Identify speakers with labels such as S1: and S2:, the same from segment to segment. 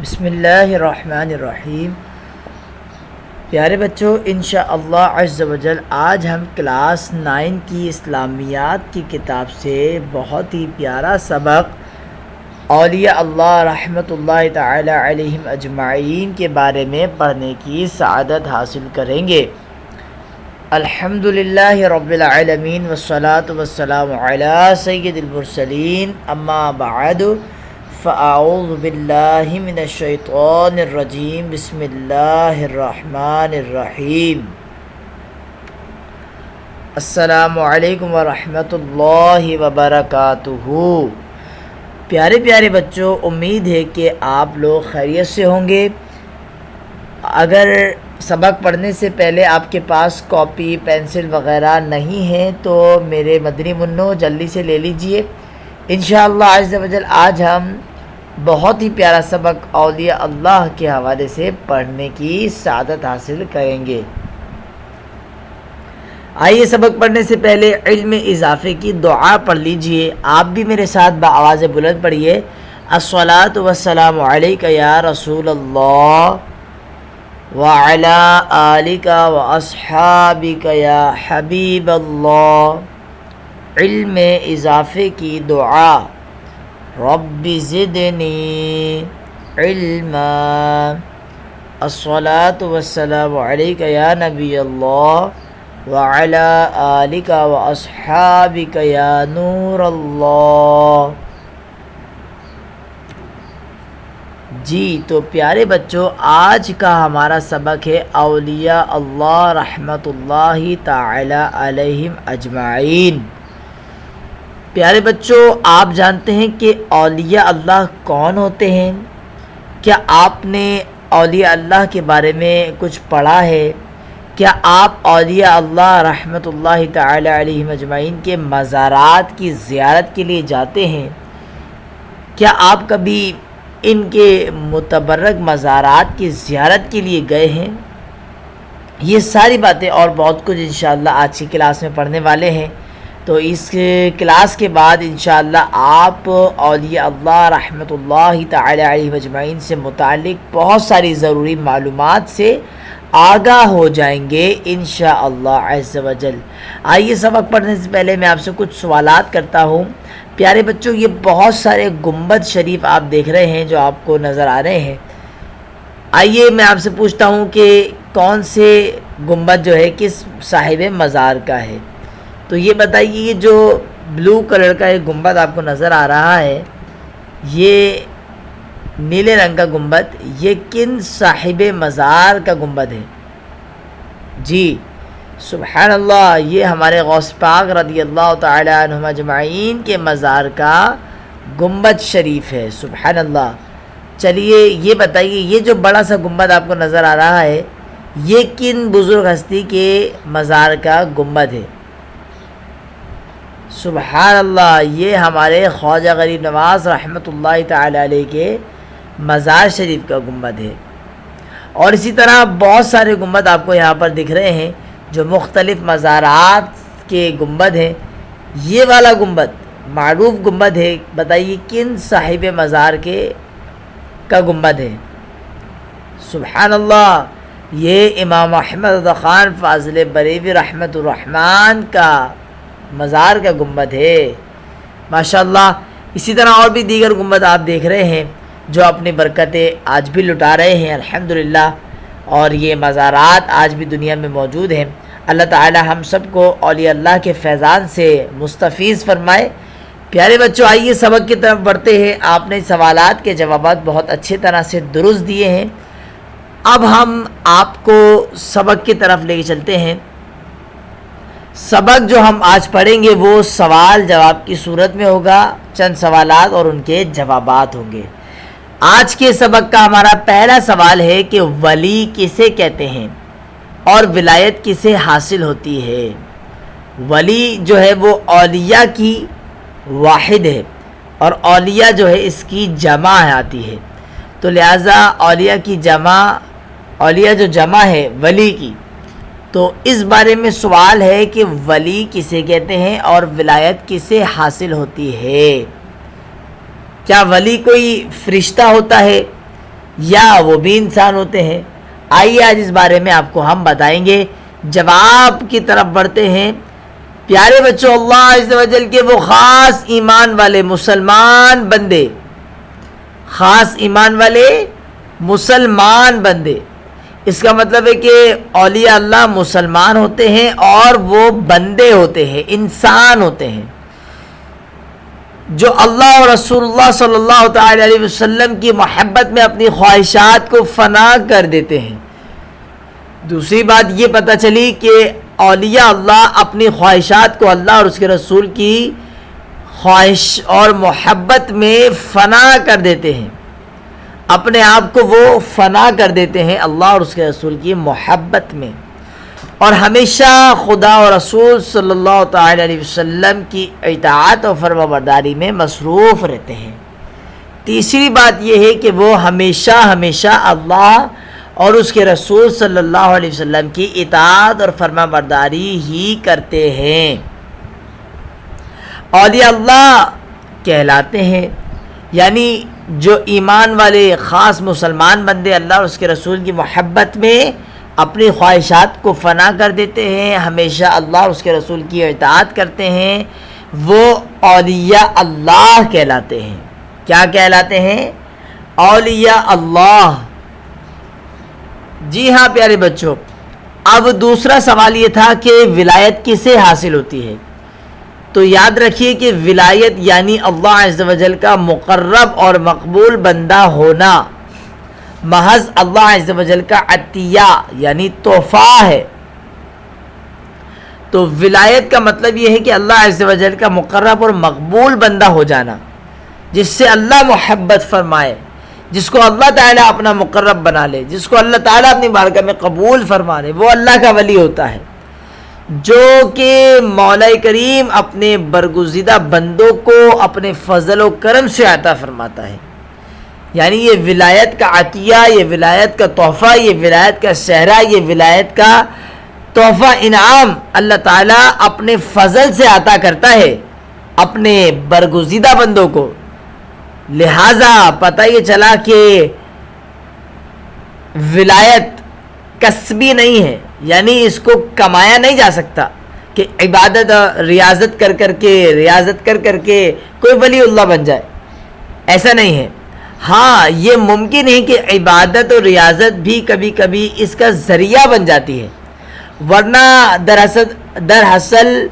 S1: بسم اللہ الرحمن الرحیم۔ پیارے بچوں، انشاءاللہ عز و جل آج ہم کلاس 9 کی اسلامیات کی کتاب سے بہت ہی پیارا سبق اولیاء اللہ رحمۃ اللہ تعالی علیہم اجمعین کے بارے میں پڑھنے کی سعادت حاصل کریں گے۔ الحمدللہ رب العالمین والصلاة والسلام علی سید المرسلین، اما بعد فاعوذ باللہ من الشیطان الرجیم، بسم اللہ الرحمن الرحیم۔ السلام علیکم ورحمۃ اللہ وبرکاتہ۔ پیارے پیارے بچوں، امید ہے کہ آپ لوگ خیریت سے ہوں گے۔ اگر سبق پڑھنے سے پہلے آپ کے پاس کاپی پینسل وغیرہ نہیں ہے تو میرے مدنی منو جلدی سے لے لیجئے۔ انشاءاللہ عز و جل آج ہم بہت ہی پیارا سبق اولیاء اللہ کے حوالے سے پڑھنے کی سعادت حاصل کریں گے۔ آئیے سبق پڑھنے سے پہلے علم اضافے کی دعا پڑھ لیجئے۔ آپ بھی میرے ساتھ بآواز بلند پڑھیے۔ الصلاۃ والسلام علیک یا رسول اللہ وعلی آلک واصحابک یا حبیب اللہ۔ علم اضافے کی دعا۔ رب زدنی علما۔ الصلاۃ والسلام علیک یا نبی اللہ وعلی آلک واصحابک یا نور اللہ۔ جی تو پیارے بچوں، آج کا ہمارا سبق ہے اولیاء اللہ رحمۃ اللہ تعالی علیہم اجمعین۔ پیارے بچوں، آپ جانتے ہیں کہ اولیاء اللہ کون ہوتے ہیں؟ کیا آپ نے اولیاء اللہ کے بارے میں کچھ پڑھا ہے؟ کیا آپ اولیاء اللہ رحمۃ اللہ تعالی علیہم اجمعین کے مزارات کی زیارت کے لیے جاتے ہیں؟ کیا آپ کبھی ان کے متبرک مزارات کی زیارت کے لیے گئے ہیں؟ یہ ساری باتیں اور بہت کچھ انشاءاللہ آج کی کلاس میں پڑھنے والے ہیں۔ تو اس کلاس کے بعد انشاءاللہ آپ اولیاء اللہ رحمۃ اللہ تعالی علیہ اجمعین سے متعلق بہت ساری ضروری معلومات سے آگاہ ہو جائیں گے انشاءاللہ عز و جل۔ آئیے سبق پڑھنے سے پہلے میں آپ سے کچھ سوالات کرتا ہوں۔ پیارے بچوں، یہ بہت سارے گنبد شریف آپ دیکھ رہے ہیں جو آپ کو نظر آ رہے ہیں۔ آئیے میں آپ سے پوچھتا ہوں کہ کون سے گنبد جو ہے کس صاحب مزار کا ہے؟ تو یہ بتائیے، یہ جو بلو کلر کا ایک گنبد آپ کو نظر آ رہا ہے، یہ نیلے رنگ کا گنبد، یہ کن صاحب مزار کا گنبد ہے؟ جی سبحان اللہ، یہ ہمارے غوث پاک رضی اللہ تعالی عنہم اجمعین کے مزار کا گنبد شریف ہے۔ سبحان اللہ۔ چلیے یہ بتائیے، یہ جو بڑا سا گنبد آپ کو نظر آ رہا ہے، یہ کن بزرگ ہستی کے مزار کا گنبد ہے؟ سبحان اللہ، یہ ہمارے خواجہ غریب نواز رحمۃ اللہ تعالی علیہ کے مزار شریف کا گنبد ہے۔ اور اسی طرح بہت سارے گنبد آپ کو یہاں پر دکھ رہے ہیں جو مختلف مزارات کے گنبد ہیں۔ یہ والا گنبد معروف گنبد ہے، بتائیے کن صاحب مزار کا گنبد ہے؟ سبحان اللہ، یہ امام احمد رضا خان فاضل بریلوی رحمۃ الرحمن کا مزار کا گنبد ہے۔ ماشاءاللہ۔ اسی طرح اور بھی دیگر گنبد آپ دیکھ رہے ہیں جو اپنی برکتیں آج بھی لٹا رہے ہیں الحمدللہ، اور یہ مزارات آج بھی دنیا میں موجود ہیں۔ اللہ تعالی ہم سب کو اولیاء اللہ کے فیضان سے مستفیض فرمائے۔ پیارے بچوں، آئیے سبق کی طرف بڑھتے ہیں۔ آپ نے سوالات کے جوابات بہت اچھے طرح سے درست دیے ہیں۔ اب ہم آپ کو سبق کی طرف لے کے چلتے ہیں۔ سبق جو ہم آج پڑھیں گے وہ سوال جواب کی صورت میں ہوگا، چند سوالات اور ان کے جوابات ہوں گے۔ آج کے سبق کا ہمارا پہلا سوال ہے کہ ولی کسے کہتے ہیں اور ولایت کسے حاصل ہوتی ہے؟ ولی جو ہے وہ اولیاء کی واحد ہے، اور اولیاء جو ہے اس کی جمع آتی ہے، تو لہٰذا اولیاء کی جمع، اولیاء جو جمع ہے ولی کی، تو اس بارے میں سوال ہے کہ ولی کسے کہتے ہیں اور ولایت کسے حاصل ہوتی ہے؟ کیا ولی کوئی فرشتہ ہوتا ہے یا وہ بھی انسان ہوتے ہیں؟ آئیے آج اس بارے میں آپ کو ہم بتائیں گے۔ جواب کی طرف بڑھتے ہیں۔ پیارے بچوں، اللہ عز و جل کے وہ خاص ایمان والے مسلمان بندے، خاص ایمان والے مسلمان بندے، اس کا مطلب ہے کہ اولیاء اللہ مسلمان ہوتے ہیں اور وہ بندے ہوتے ہیں، انسان ہوتے ہیں جو اللہ اور رسول اللہ صلی اللہ تعالی علیہ وسلم کی محبت میں اپنی خواہشات کو فنا کر دیتے ہیں۔ دوسری بات یہ پتہ چلی کہ اولیاء اللہ اپنی خواہشات کو اللہ اور اس کے رسول کی خواہش اور محبت میں فنا کر دیتے ہیں، اپنے آپ کو وہ فنا کر دیتے ہیں اللہ اور اس کے رسول کی محبت میں، اور ہمیشہ خدا اور رسول صلی اللہ تعالی علیہ وسلم کی اطاعت اور فرما برداری میں مصروف رہتے ہیں۔ تیسری بات یہ ہے کہ وہ ہمیشہ اللہ اور اس کے رسول صلی اللہ علیہ وسلم کی اطاعت اور فرما برداری ہی کرتے ہیں۔ اولیاء اللہ کہلاتے ہیں، یعنی جو ایمان والے خاص مسلمان بندے اللہ اور اس کے رسول کی محبت میں اپنی خواہشات کو فنا کر دیتے ہیں، ہمیشہ اللہ اور اس کے رسول کی اطاعت کرتے ہیں، وہ اولیاء اللہ کہلاتے ہیں۔ کیا کہلاتے ہیں؟ اولیاء اللہ۔ جی ہاں پیارے بچوں، اب دوسرا سوال یہ تھا کہ ولایت کسے حاصل ہوتی ہے؟ تو یاد رکھیے کہ ولایت یعنی اللہ عز و جل کا مقرب اور مقبول بندہ ہونا، محض اللہ عز و جل کا عطیہ یعنی تحفہ ہے۔ تو ولایت کا مطلب یہ ہے کہ اللہ عز و جل کا مقرب اور مقبول بندہ ہو جانا، جس سے اللہ محبت فرمائے، جس کو اللہ تعالیٰ اپنا مقرب بنا لے، جس کو اللہ تعالیٰ اپنی بارگاہ میں قبول فرما لے، وہ اللہ کا ولی ہوتا ہے، جو کہ مولا کریم اپنے برگزیدہ بندوں کو اپنے فضل و کرم سے عطا فرماتا ہے۔ یعنی یہ ولایت کا عطیہ، یہ ولایت کا تحفہ، یہ ولایت کا صحرا، یہ ولایت کا تحفہ انعام اللہ تعالیٰ اپنے فضل سے عطا کرتا ہے اپنے برگزیدہ بندوں کو۔ لہٰذا پتہ یہ چلا کہ ولایت کسبی نہیں ہے، یعنی اس کو کمایا نہیں جا سکتا کہ عبادت ریاضت کر کے کوئی ولی اللہ بن جائے، ایسا نہیں ہے۔ ہاں یہ ممکن ہے کہ عبادت اور ریاضت بھی کبھی کبھی اس کا ذریعہ بن جاتی ہے، ورنہ دراصل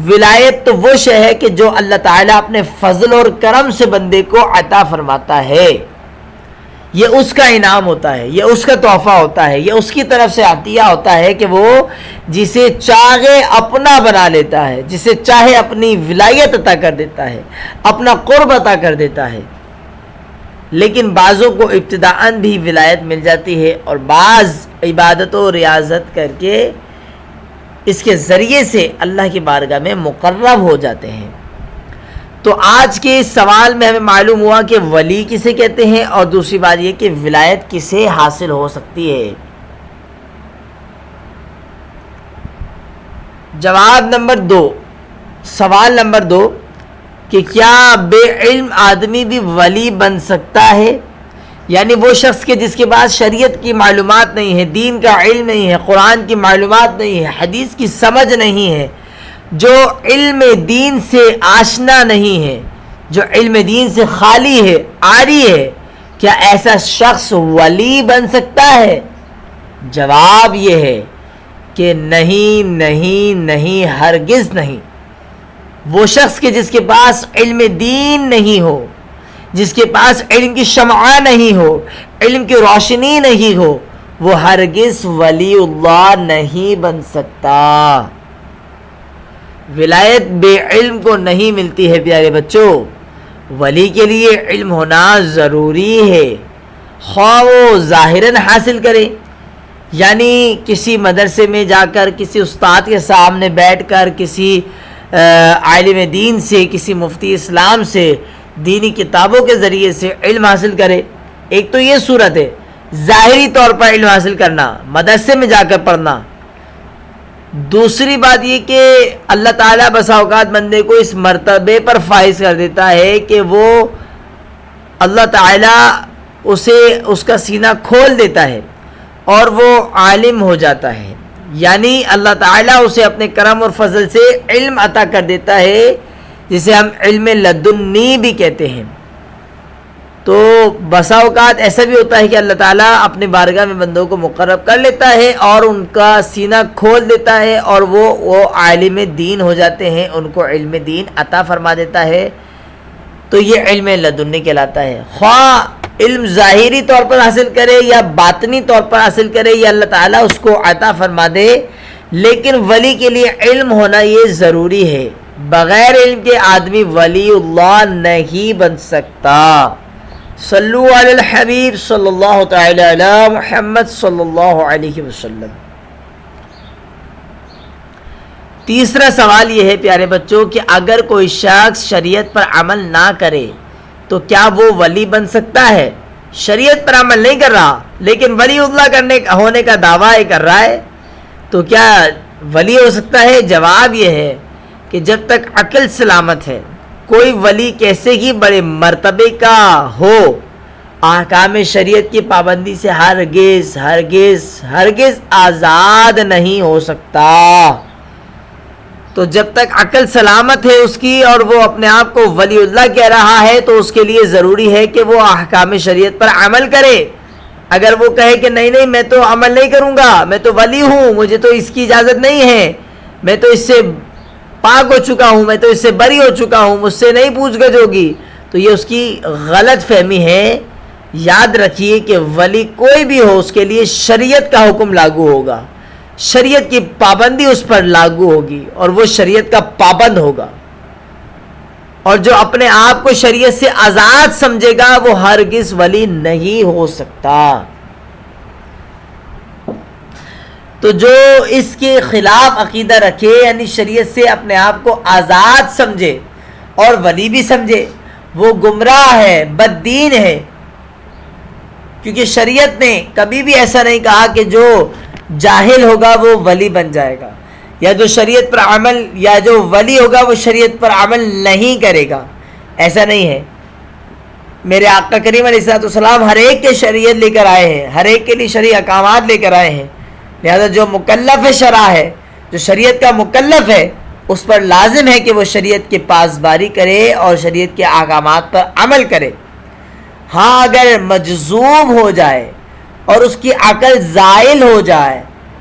S1: ولایت تو وہ شے ہے کہ جو اللہ تعالیٰ اپنے فضل اور کرم سے بندے کو عطا فرماتا ہے، یہ اس کا انعام ہوتا ہے، یہ اس کا تحفہ ہوتا ہے، یہ اس کی طرف سے عطیہ ہوتا ہے کہ وہ جسے چاہے اپنا بنا لیتا ہے، جسے چاہے اپنی ولایت عطا کر دیتا ہے، اپنا قرب عطا کر دیتا ہے۔ لیکن بعضوں کو ابتداءً بھی ولایت مل جاتی ہے اور بعض عبادت و ریاضت کر کے اس کے ذریعے سے اللہ کی بارگاہ میں مقرب ہو جاتے ہیں۔ تو آج کے اس سوال میں ہمیں معلوم ہوا کہ ولی کسے کہتے ہیں، اور دوسری بات یہ کہ ولایت کسے حاصل ہو سکتی ہے۔ جواب نمبر 2، سوال نمبر 2 کہ کیا بے علم آدمی بھی ولی بن سکتا ہے؟ یعنی وہ شخص کے جس کے پاس شریعت کی معلومات نہیں ہے، دین کا علم نہیں ہے، قرآن کی معلومات نہیں ہے، حدیث کی سمجھ نہیں ہے، جو علم دین سے آشنا نہیں ہے، جو علم دین سے خالی ہے، عاری ہے، کیا ایسا شخص ولی بن سکتا ہے؟ جواب یہ ہے کہ نہیں، ہرگز نہیں۔ وہ شخص کے جس کے پاس علم دین نہیں ہو، جس کے پاس علم کی شمع نہیں ہو، علم کی روشنی نہیں ہو، وہ ہرگز ولی اللہ نہیں بن سکتا۔ ولایت بے علم کو نہیں ملتی ہے پیارے بچوں، ولی کے لیے علم ہونا ضروری ہے، خواہ وہ ظاہراً حاصل کرے، یعنی کسی مدرسے میں جا کر کسی استاد کے سامنے بیٹھ کر کسی عالم دین سے، کسی مفتی اسلام سے دینی کتابوں کے ذریعے سے علم حاصل کرے۔ ایک تو یہ صورت ہے ظاہری طور پر علم حاصل کرنا، مدرسے میں جا کر پڑھنا۔ دوسری بات یہ کہ اللہ تعالیٰ بسا اوقات بندے کو اس مرتبے پر فائز کر دیتا ہے کہ وہ اللہ تعالیٰ اسے اس کا سینہ کھول دیتا ہے اور وہ عالم ہو جاتا ہے، یعنی اللہ تعالیٰ اسے اپنے کرم اور فضل سے علم عطا کر دیتا ہے، جسے ہم علم لدنی بھی کہتے ہیں۔ تو بسا اوقات ایسا بھی ہوتا ہے کہ اللہ تعالیٰ اپنے بارگاہ میں بندوں کو مقرب کر لیتا ہے اور ان کا سینہ کھول دیتا ہے اور وہ عالم دین ہو جاتے ہیں، ان کو علم دین عطا فرما دیتا ہے، تو یہ علم لدنی کہلاتا ہے۔ خواہ علم ظاہری طور پر حاصل کرے یا باطنی طور پر حاصل کرے، یا اللہ تعالیٰ اس کو عطا فرما دے، لیکن ولی کے لیے علم ہونا یہ ضروری ہے۔ بغیر علم کے آدمی ولی اللہ نہیں بن سکتا۔ صلو علی الحبیب صلی اللہ تعالی علی محمد صلی اللہ علیہ وسلم۔ تیسرا سوال یہ ہے پیارے بچوں کہ اگر کوئی شخص شریعت پر عمل نہ کرے تو کیا وہ ولی بن سکتا ہے؟ شریعت پر عمل نہیں کر رہا لیکن ولی اللہ ہونے کا دعویٰ کر رہا ہے، تو کیا ولی ہو سکتا ہے؟ جواب یہ ہے کہ جب تک عقل سلامت ہے، کوئی ولی کیسے ہی بڑے مرتبے کا ہو، احکام شریعت کی پابندی سے ہرگز ہرگز ہرگز آزاد نہیں ہو سکتا۔ تو جب تک عقل سلامت ہے اس کی اور وہ اپنے آپ کو ولی اللہ کہہ رہا ہے، تو اس کے لیے ضروری ہے کہ وہ احکام شریعت پر عمل کرے۔ اگر وہ کہے کہ نہیں میں تو عمل نہیں کروں گا، میں تو ولی ہوں، مجھے تو اس کی اجازت نہیں ہے، میں تو اس سے پاک ہو چکا ہوں، میں تو اس سے بری ہو چکا ہوں، مجھ سے نہیں پوچھ گچھ ہوگی، تو یہ اس کی غلط فہمی ہے۔ یاد رکھیے کہ ولی کوئی بھی ہو، اس کے لیے شریعت کا حکم لاگو ہوگا، شریعت کی پابندی اس پر لاگو ہوگی اور وہ شریعت کا پابند ہوگا، اور جو اپنے آپ کو شریعت سے آزاد سمجھے گا وہ ہرگز ولی نہیں ہو سکتا۔ تو جو اس کے خلاف عقیدہ رکھے، یعنی شریعت سے اپنے آپ کو آزاد سمجھے اور ولی بھی سمجھے، وہ گمراہ ہے، بد دین ہے، کیونکہ شریعت نے کبھی بھی ایسا نہیں کہا کہ جو جاہل ہوگا وہ ولی بن جائے گا، یا جو شریعت پر عمل یا جو ولی ہوگا وہ شریعت پر عمل نہیں کرے گا، ایسا نہیں ہے۔ میرے آقا کریم علیہ الصلوۃ والسلام ہر ایک کے شریعت لے کر آئے ہیں، ہر ایک کے لیے شرعی احکامات لے کر آئے ہیں، لہذا جو مکلف شرع ہے، جو شریعت کا مکلف ہے، اس پر لازم ہے کہ وہ شریعت کے پاسباری کرے اور شریعت کے احکامات پر عمل کرے۔ ہاں اگر مجذوب ہو جائے اور اس کی عقل زائل ہو جائے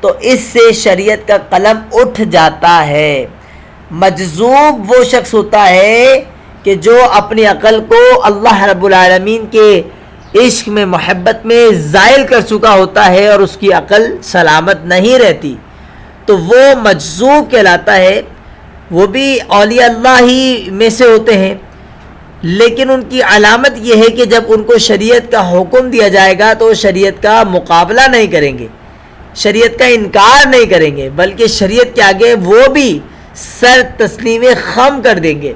S1: تو اس سے شریعت کا قلم اٹھ جاتا ہے۔ مجذوب وہ شخص ہوتا ہے کہ جو اپنی عقل کو اللہ رب العالمین کے عشق میں، محبت میں زائل کر چکا ہوتا ہے اور اس کی عقل سلامت نہیں رہتی، تو وہ مجذوب کہلاتا ہے۔ وہ بھی اولیاء اللہ ہی میں سے ہوتے ہیں، لیکن ان کی علامت یہ ہے کہ جب ان کو شریعت کا حکم دیا جائے گا تو شریعت کا مقابلہ نہیں کریں گے، شریعت کا انکار نہیں کریں گے، بلکہ شریعت کے آگے وہ بھی سر تسلیم خم کر دیں گے۔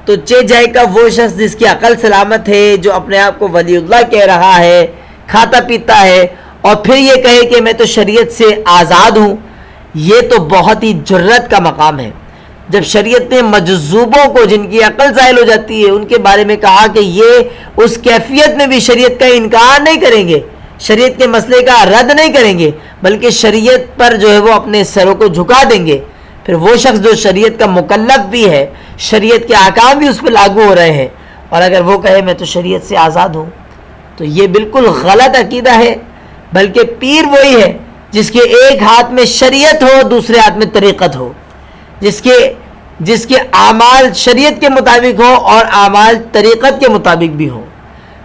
S1: تو جائے گا وہ شخص جس کی عقل سلامت ہے، جو اپنے آپ کو ولی اللہ کہہ رہا ہے، کھاتا پیتا ہے، اور پھر یہ کہے کہ میں تو شریعت سے آزاد ہوں، یہ تو بہت ہی جرت کا مقام ہے۔ جب شریعت نے مجذوبوں کو، جن کی عقل زائل ہو جاتی ہے، ان کے بارے میں کہا کہ یہ اس کیفیت میں بھی شریعت کا انکار نہیں کریں گے، شریعت کے مسئلے کا رد نہیں کریں گے، بلکہ شریعت پر جو ہے وہ اپنے سروں کو جھکا دیں گے، پھر وہ شخص جو شریعت کا مکلف بھی ہے، شریعت کے احکام بھی اس پہ لاگو ہو رہے ہیں، اور اگر وہ کہے میں تو شریعت سے آزاد ہوں، تو یہ بالکل غلط عقیدہ ہے۔ بلکہ پیر وہی ہے جس کے ایک ہاتھ میں شریعت ہو، دوسرے ہاتھ میں طریقت ہو، جس کے اعمال شریعت کے مطابق ہو اور اعمال طریقت کے مطابق بھی ہو۔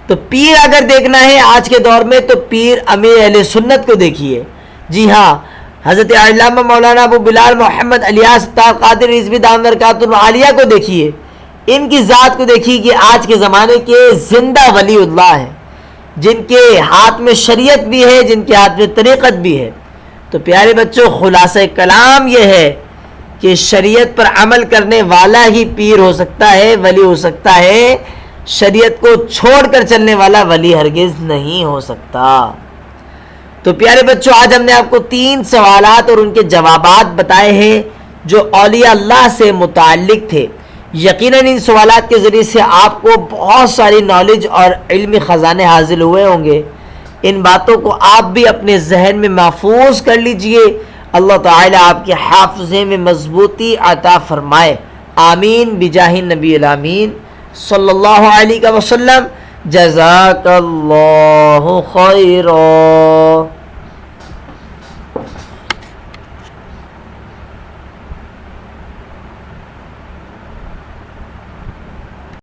S1: تو پیر اگر دیکھنا ہے آج کے دور میں تو پیر امیر اہل سنت کو دیکھیے۔ جی ہاں، حضرت علامہ مولانا ابو بلال محمد الیاس ستار قادری رضوی دامت برکاتہ العالیہ کو دیکھیے، ان کی ذات کو دیکھیے کہ آج کے زمانے کے زندہ ولی اللہ ہیں، جن کے ہاتھ میں شریعت بھی ہے، جن کے ہاتھ میں طریقت بھی ہے۔ تو پیارے بچوں، خلاصہ کلام یہ ہے کہ شریعت پر عمل کرنے والا ہی پیر ہو سکتا ہے، ولی ہو سکتا ہے، شریعت کو چھوڑ کر چلنے والا ولی ہرگز نہیں ہو سکتا۔ تو پیارے بچوں، آج ہم نے آپ کو 3 سوالات اور ان کے جوابات بتائے ہیں جو اولیاء اللہ سے متعلق تھے۔ یقیناً ان سوالات کے ذریعے سے آپ کو بہت ساری نالج اور علمی خزانے حاصل ہوئے ہوں گے. ان باتوں کو آپ بھی اپنے ذہن میں محفوظ کر لیجئے. اللہ تعالیٰ آپ کے حافظے میں مضبوطی عطا فرمائے. آمین بجاہ نبی الامین صلی اللہ علیہ وسلم. جزاک اللہ خیرا.